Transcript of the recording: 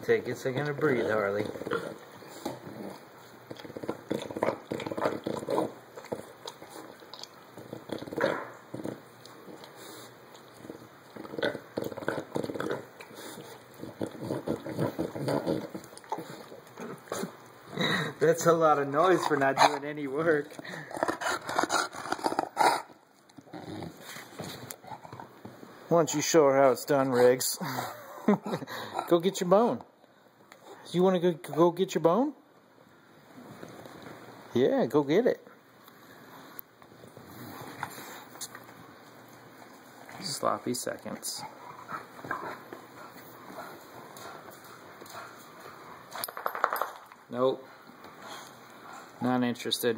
Take a second to breathe, Harley. That's a lot of noise for not doing any work. Why don't you show her how it's done, Riggs? Go get your bone. You want to go get your bone? Yeah, go get it. Sloppy seconds. Nope. Not interested.